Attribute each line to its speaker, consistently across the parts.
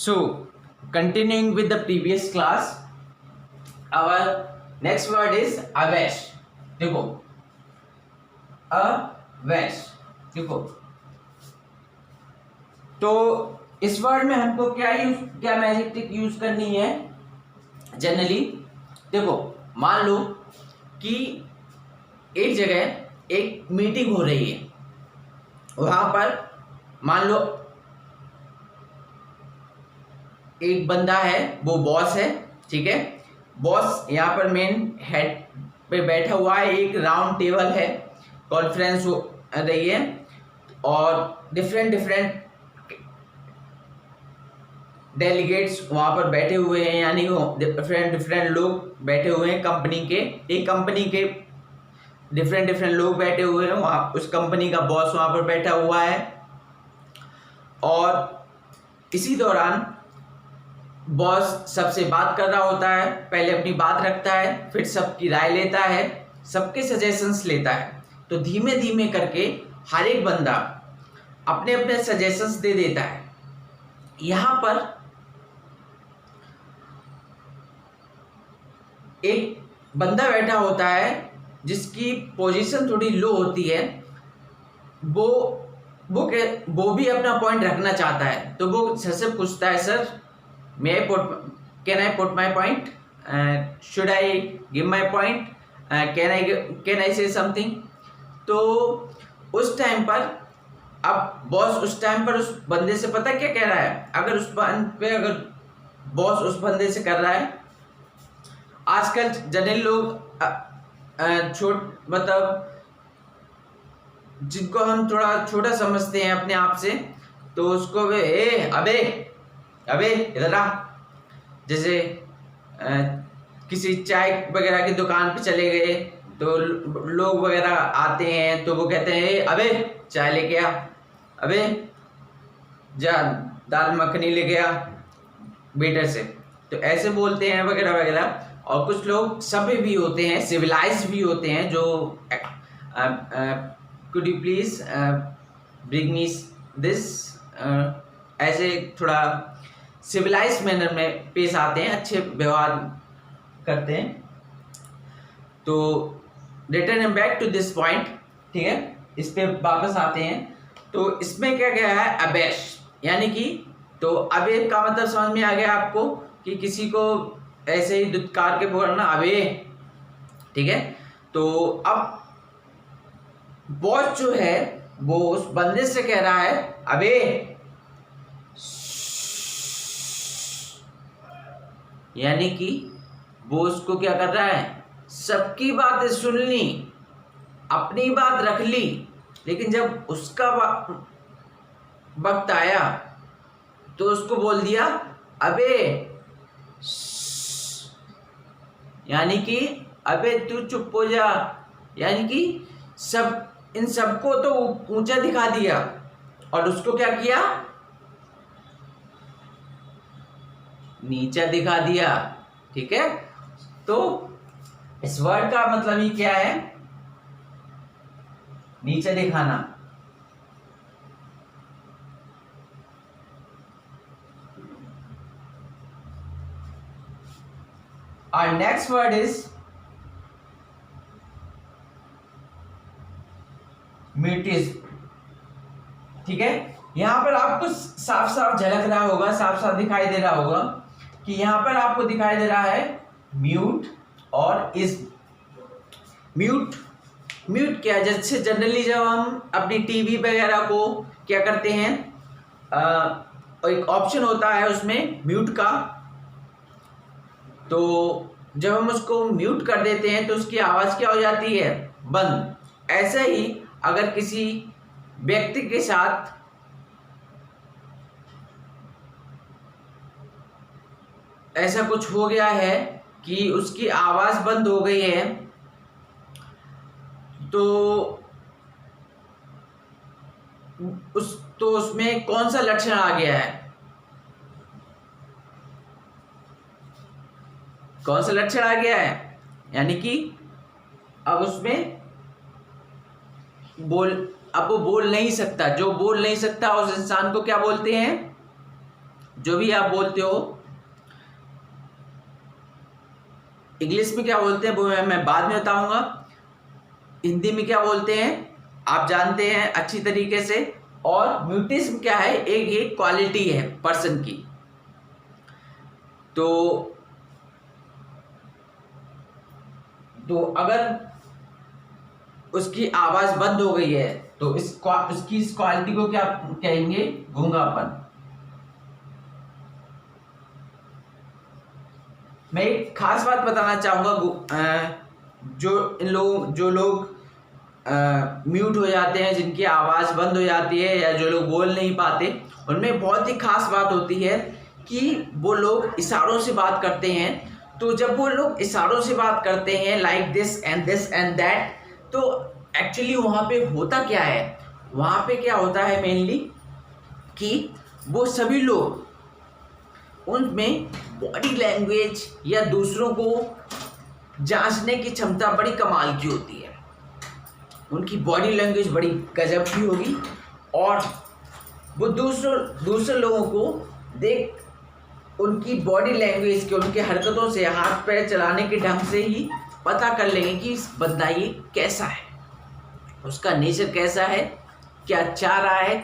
Speaker 1: So, continuing with the previous class, our next word is Awaish. देखो अवैश, देखो तो इस वर्ड में हमको क्या मैजिक यूज करनी है जनरली. देखो मान लो कि एक जगह एक मीटिंग हो रही है, वहां पर मान लो एक बंदा है, वो बॉस है. ठीक है, बॉस यहाँ पर मेन हेड पे बैठा हुआ है. एक राउंड टेबल है, कॉन्फ्रेंस हो रही है और डिफरेंट डेलीगेट्स वहां पर बैठे हुए हैं, यानी डिफरेंट लोग बैठे हुए हैं. एक कंपनी के डिफरेंट लोग बैठे हुए हैं वहां. उस कंपनी का बॉस वहां पर बैठा हुआ है और इसी दौरान बॉस सबसे बात कर रहा होता है. पहले अपनी बात रखता है, फिर सबकी राय लेता है, सबके सजेशंस लेता है. तो धीमे धीमे करके हर एक बंदा अपने अपने सजेशंस दे देता है. यहां पर एक बंदा बैठा होता है जिसकी पोजीशन थोड़ी लो होती है. वो भी अपना पॉइंट रखना चाहता है. तो वो सर से पूछता है, sir can I put my point? Should I give my point? Can I say something? तो उस टाइम पर अब बॉस उस टाइम पर उस बंदे से पता क्या कह रहा है. अगर बॉस उस बंदे से कर रहा है, आजकल जनरल लोग मतलब जिनको हम थोड़ा छोटा समझते हैं अपने आप से, तो उसको अबे इधर आ. जैसे किसी चाय वगैरह की दुकान पे चले गए तो लोग वगैरह आते हैं, तो वो कहते हैं अबे चाय लेके आ, अबे जा दाल मखनी लेके आ वेटर से. तो ऐसे बोलते हैं वगैरह वगैरह. और कुछ लोग सभ्य भी होते हैं, सिविलाइज्ड भी होते हैं, जो could you please bring me this, ऐसे थोड़ा सिविलाइज मैनर में पेश आते हैं, अच्छे व्यवहार करते हैं. तो return back to this point. ठीक है, इस पे वापस आते हैं. तो इसमें क्या क्या है, अवैश, यानी कि तो अबे का मतलब समझ में आ गया आपको कि किसी को ऐसे ही दुत्कार के बोलना अबे. ठीक है, तो अब बॉस जो है वो उस बंदे से कह रहा है अबे, यानी कि वो उसको क्या कर रहा है, सबकी बातें सुन ली, अपनी बात रख ली, लेकिन जब उसका वक्त आया तो उसको बोल दिया अबे, यानी कि अबे तू चुप हो जा. यानी कि इन सबको तो ऊंचा दिखा दिया और उसको क्या किया, नीचा दिखा दिया. ठीक है, तो इस वर्ड का मतलब ही क्या है, नीचा दिखाना. Our next word is mutism. ठीक है, यहां पर आपको साफ साफ झलक रहा होगा, साफ साफ दिखाई दे रहा होगा कि यहां पर आपको दिखाई दे रहा है म्यूट और इज. म्यूट क्या है, जैसे जनरली जब हम अपनी टीवी वगैरह को क्या करते हैं, एक ऑप्शन होता है उसमें म्यूट का. तो जब हम उसको म्यूट कर देते हैं तो उसकी आवाज क्या हो जाती है, बंद. ऐसे ही अगर किसी व्यक्ति के साथ ऐसा कुछ हो गया है कि उसकी आवाज बंद हो गई है, तो उसमें कौन सा लक्षण आ गया है, कौन सा लक्षण आ गया है, यानी कि अब उसमें अब वो बोल नहीं सकता. जो बोल नहीं सकता उस इंसान को क्या बोलते हैं, जो भी आप बोलते हो, इंग्लिश में क्या बोलते हैं वो मैं बाद में बताऊंगा। हिंदी में क्या बोलते हैं आप जानते हैं अच्छी तरीके से। और म्यूटिज्म क्या है, एक क्वालिटी है पर्सन की। तो अगर उसकी आवाज बंद हो गई है तो उसकी इस क्वालिटी को क्या कहेंगे, गूंगापन। मैं एक खास बात बताना चाहूंगा, जो लोग म्यूट हो जाते हैं, जिनकी आवाज बंद हो जाती है या जो लोग बोल नहीं पाते, उनमें बहुत ही खास बात होती है कि वो लोग इशारों से बात करते हैं। तो जब वो लोग इशारों से बात करते हैं लाइक दिस एंड दैट, तो एक्चुअली वहाँ पे होता क्या है, वहाँ पे क्या होता है मेनली कि वो सभी लोग उनमें बॉडी लैंग्वेज या दूसरों को जांचने की क्षमता बड़ी कमाल की होती है। उनकी बॉडी लैंग्वेज बड़ी गजब की होगी और वो दूसरे लोगों को देख उनकी बॉडी लैंग्वेज के, उनके हरकतों से, हाथ पैर चलाने के ढंग से ही पता कर लेंगे कि इस बंदा ये कैसा है, उसका नेचर कैसा है, क्या चाह रहा है,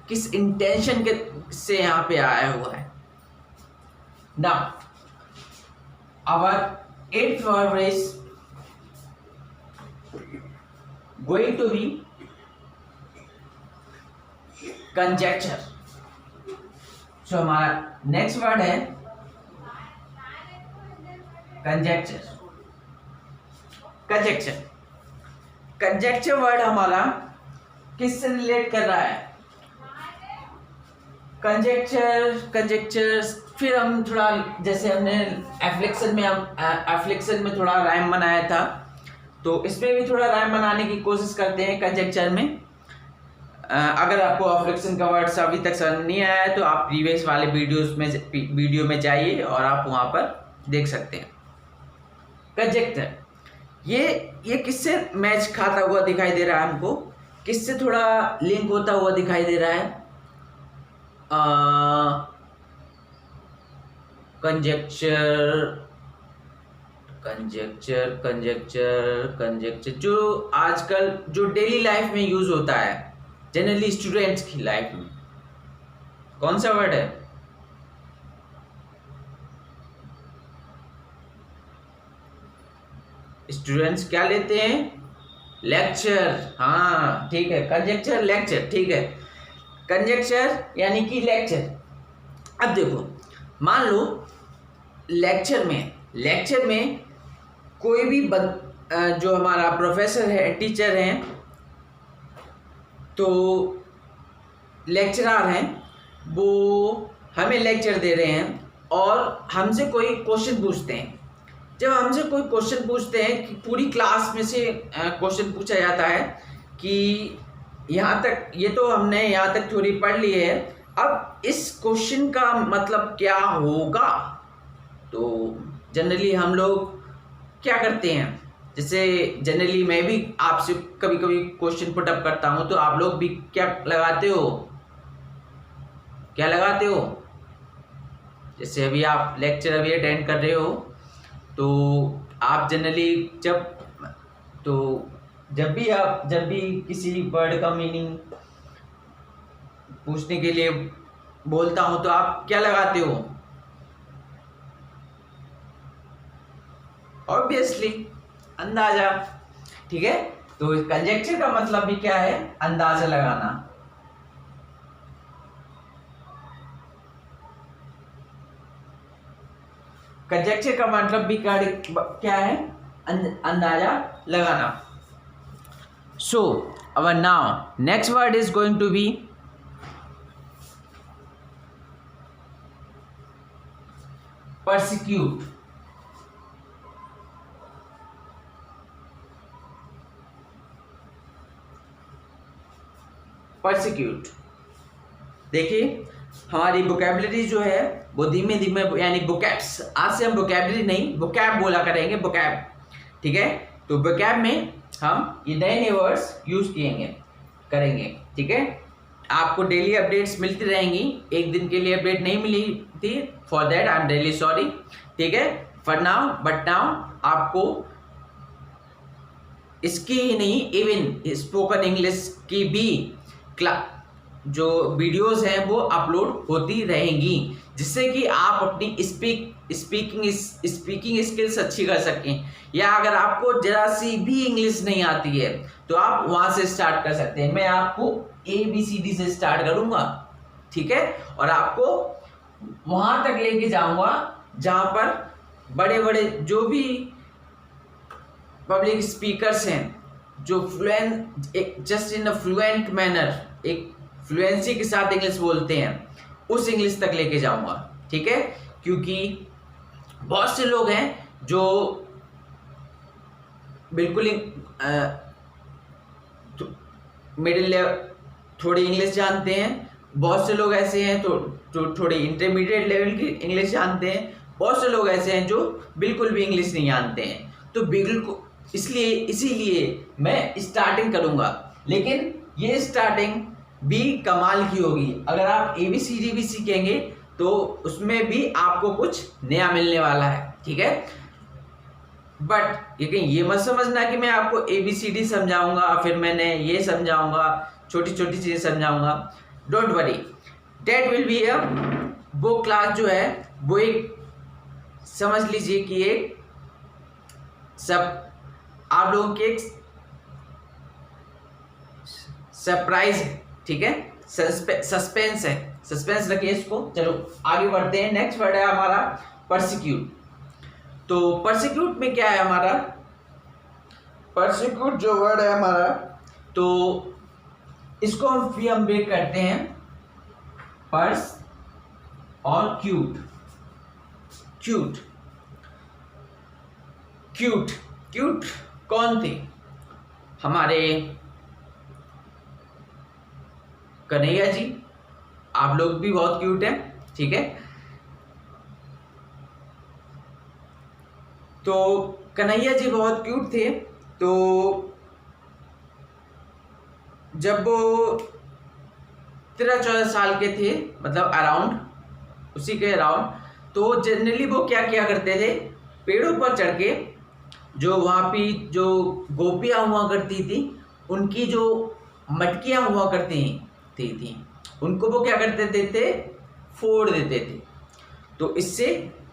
Speaker 1: किस इंटेंशन के से यहाँ पे आया हुआ है। Now, our 8th word is going to be conjecture. So हमारा नेक्स्ट वर्ड है conjecture. कंजेक्चर वर्ड हमारा किससे रिलेट कर रहा है, कंजेक्चर। फिर हम थोड़ा, जैसे हमने एफ्लिक्शन में थोड़ा राइम बनाया था, तो इसमें भी थोड़ा राइम बनाने की कोशिश करते हैं कंजेक्चर में। अगर आपको एफ्लिक्शन का वर्ड अभी तक समझ नहीं आया है तो आप प्रीवियस वाले वीडियो में जाइए और आप वहाँ पर देख सकते हैं। कंजेक्चर ये किससे मैच खाता हुआ दिखाई दे रहा है हमको, किससे थोड़ा लिंक होता हुआ दिखाई दे रहा है। कंजेक्चर जो आजकल जो डेली लाइफ में यूज होता है, जनरली स्टूडेंट्स की लाइफ में, कौन सा वर्ड है, स्टूडेंट्स क्या लेते हैं, लेक्चर। हाँ ठीक है, कंजेक्चर लेक्चर, ठीक है। कंजेक्चर यानी कि लेक्चर। अब देखो, मान लो लेक्चर में कोई भी जो हमारा प्रोफेसर है, टीचर हैं, तो लेक्चरर हैं, वो हमें लेक्चर दे रहे हैं और हमसे कोई क्वेश्चन पूछते हैं। जब हमसे कोई क्वेश्चन पूछते हैं कि पूरी क्लास में से क्वेश्चन पूछा जाता है कि यहाँ तक, ये तो हमने यहाँ तक थ्योरी पढ़ ली है, अब इस क्वेश्चन का मतलब क्या होगा। तो जनरली हम लोग क्या करते हैं, जैसे जनरली मैं भी आपसे कभी कभी क्वेश्चन पुट अप करता हूँ, तो आप लोग भी क्या लगाते हो, जैसे अभी आप लेक्चर अभी अटेंड कर रहे हो, तो आप जनरली जब भी किसी वर्ड का मीनिंग पूछने के लिए बोलता हूं तो आप क्या लगाते हो, ऑब्वियसली अंदाजा। ठीक है, तो कंजेक्चर का मतलब भी क्या है, अंदाजा लगाना। कंजेक्चर का मतलब भी क्या है, अंदाजा लगाना। सो our now next word is going to be persecute. देखिए, हमारी वोकैबुलरी जो है वो धीमे धीमे, यानी वोकैब्स, आज से हम वोकैबुलरी नहीं वोकैब बोला करेंगे, वोकैब। ठीक है, तो वोकैब में हम ये नए वर्ड्स यूज करेंगे। ठीक है, आपको डेली अपडेट्स मिलती रहेंगी, एक दिन के लिए अपडेट नहीं मिली थी, for that I am really sorry. ठीक है, फॉर नाउ बट नाउ आपको इसकी ही नहीं, इवन स्पोकन इंग्लिश की भी जो वीडियोस हैं वो अपलोड होती रहेंगी, जिससे कि आप अपनी स्पीकिंग स्किल्स अच्छी कर सकें। या अगर आपको जरा सी भी इंग्लिश नहीं आती है तो आप वहां से स्टार्ट कर सकते हैं। मैं आपको ABCD से स्टार्ट करूंगा, ठीक है, और आपको वहां तक लेके जाऊंगा जहां पर बड़े बड़े जो भी पब्लिक स्पीकर्स हैं, जो just in a fluent manner, एक फ्लुएंसी के साथ इंग्लिश बोलते हैं, उस इंग्लिश तक लेके जाऊंगा। ठीक है, क्योंकि बहुत से लोग हैं जो बिल्कुल मिडिल लेवल थोड़ी इंग्लिश जानते हैं, बहुत से लोग ऐसे हैं तो थोड़ी इंटरमीडिएट लेवल की इंग्लिश जानते हैं, बहुत से लोग ऐसे हैं जो बिल्कुल भी इंग्लिश नहीं जानते हैं। तो बिल्कुल इसीलिए मैं स्टार्टिंग करूंगा, लेकिन ये स्टार्टिंग भी कमाल की होगी। अगर आप ABCD भी सीखेंगे तो उसमें भी आपको कुछ नया मिलने वाला है। ठीक है, बट लेकिन ये मत समझना कि मैं आपको ABCD समझाऊंगा फिर मैंने ये समझाऊंगा, छोटी छोटी चीजें समझाऊंगा। Don't worry, that will be a वो क्लास जो है वो एक समझ लीजिए कि एक सब आप लोगों की एक सरप्राइज है। ठीक है, सस्पेंस है, सस्पेंस रखिए इसको। चलो आगे बढ़ते हैं। नेक्स्ट वर्ड है हमारा परसिक्यूट। तो परसिक्यूट में क्या है हमारा, परसिक्यूट जो वर्ड है हमारा, तो इसको हम ब्रेक करते हैं पर्स और क्यूट। क्यूट क्यूट क्यूट कौन थे? हमारे कन्हैया जी, आप लोग भी बहुत क्यूट हैं। ठीक है, तो कन्हैया जी बहुत क्यूट थे। तो जब वो 13-14 साल के थे, मतलब अराउंड उसी के अराउंड, तो जनरली वो क्या किया करते थे, पेड़ों पर चढ़ के जो वहाँ पे जो गोपियाँ हुआ करती थी, उनकी जो मटकियाँ हुआ करती थी उनको वो क्या करते थे, फोड़ देते थे। तो इससे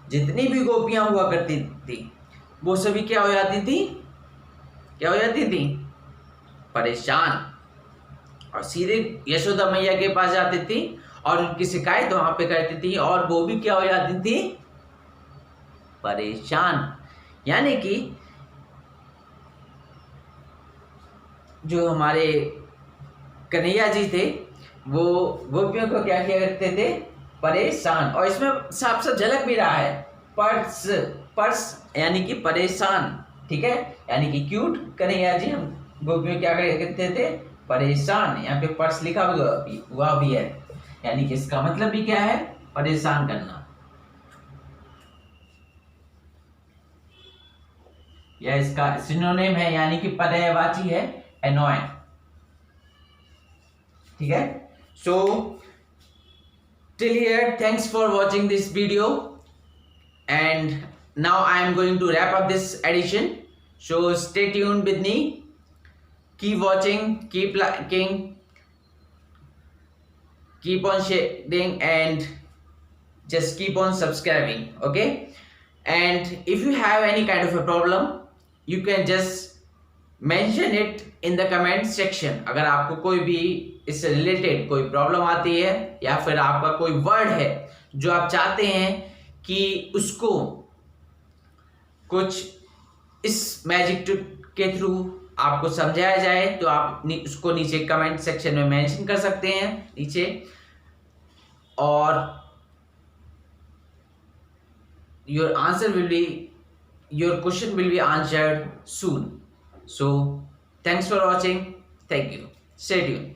Speaker 1: जितनी भी गोपियाँ हुआ करती थी वो सभी क्या हो जाती थी, परेशान, और सीधे यशोदा मैया के पास जाती थी और उनकी शिकायत वहां पे करती थी, और वो भी क्या हो जाती थी, परेशान। यानी कि जो हमारे कन्हैया जी थे वो गोपियों को क्या किया करते थे, परेशान। और इसमें साफ साफ झलक भी रहा है, पर्स यानी कि परेशान। ठीक है, यानी कि क्यूट कन्हैया जी हम गोपियों क्या करते थे, परेशान। यहाँ पे पर्स लिखा हुआ भी है, यानी कि इसका मतलब भी क्या है, परेशान करना। यह इसका सिनोनिम है, यानी कि पर्यायवाची है, एनॉय। ठीक है, so till here, thanks for watching this video, and now I am going to wrap up this edition. So stay tuned with me, keep watching, keep liking, keep on sharing, and just keep on subscribing. Okay, and if you have any kind of a problem, you can just mention it in the comment section. अगर आपको कोई भी इससे related कोई problem आती है, या फिर आपका कोई वर्ड है जो आप चाहते हैं कि उसको कुछ इस मैजिक ट्रिक के थ्रू आपको समझाया जाए, तो आप उसको नीचे कमेंट सेक्शन में मेंशन कर सकते हैं नीचे, और your question will be answered soon. So thanks for watching. Thank you. Stay tuned.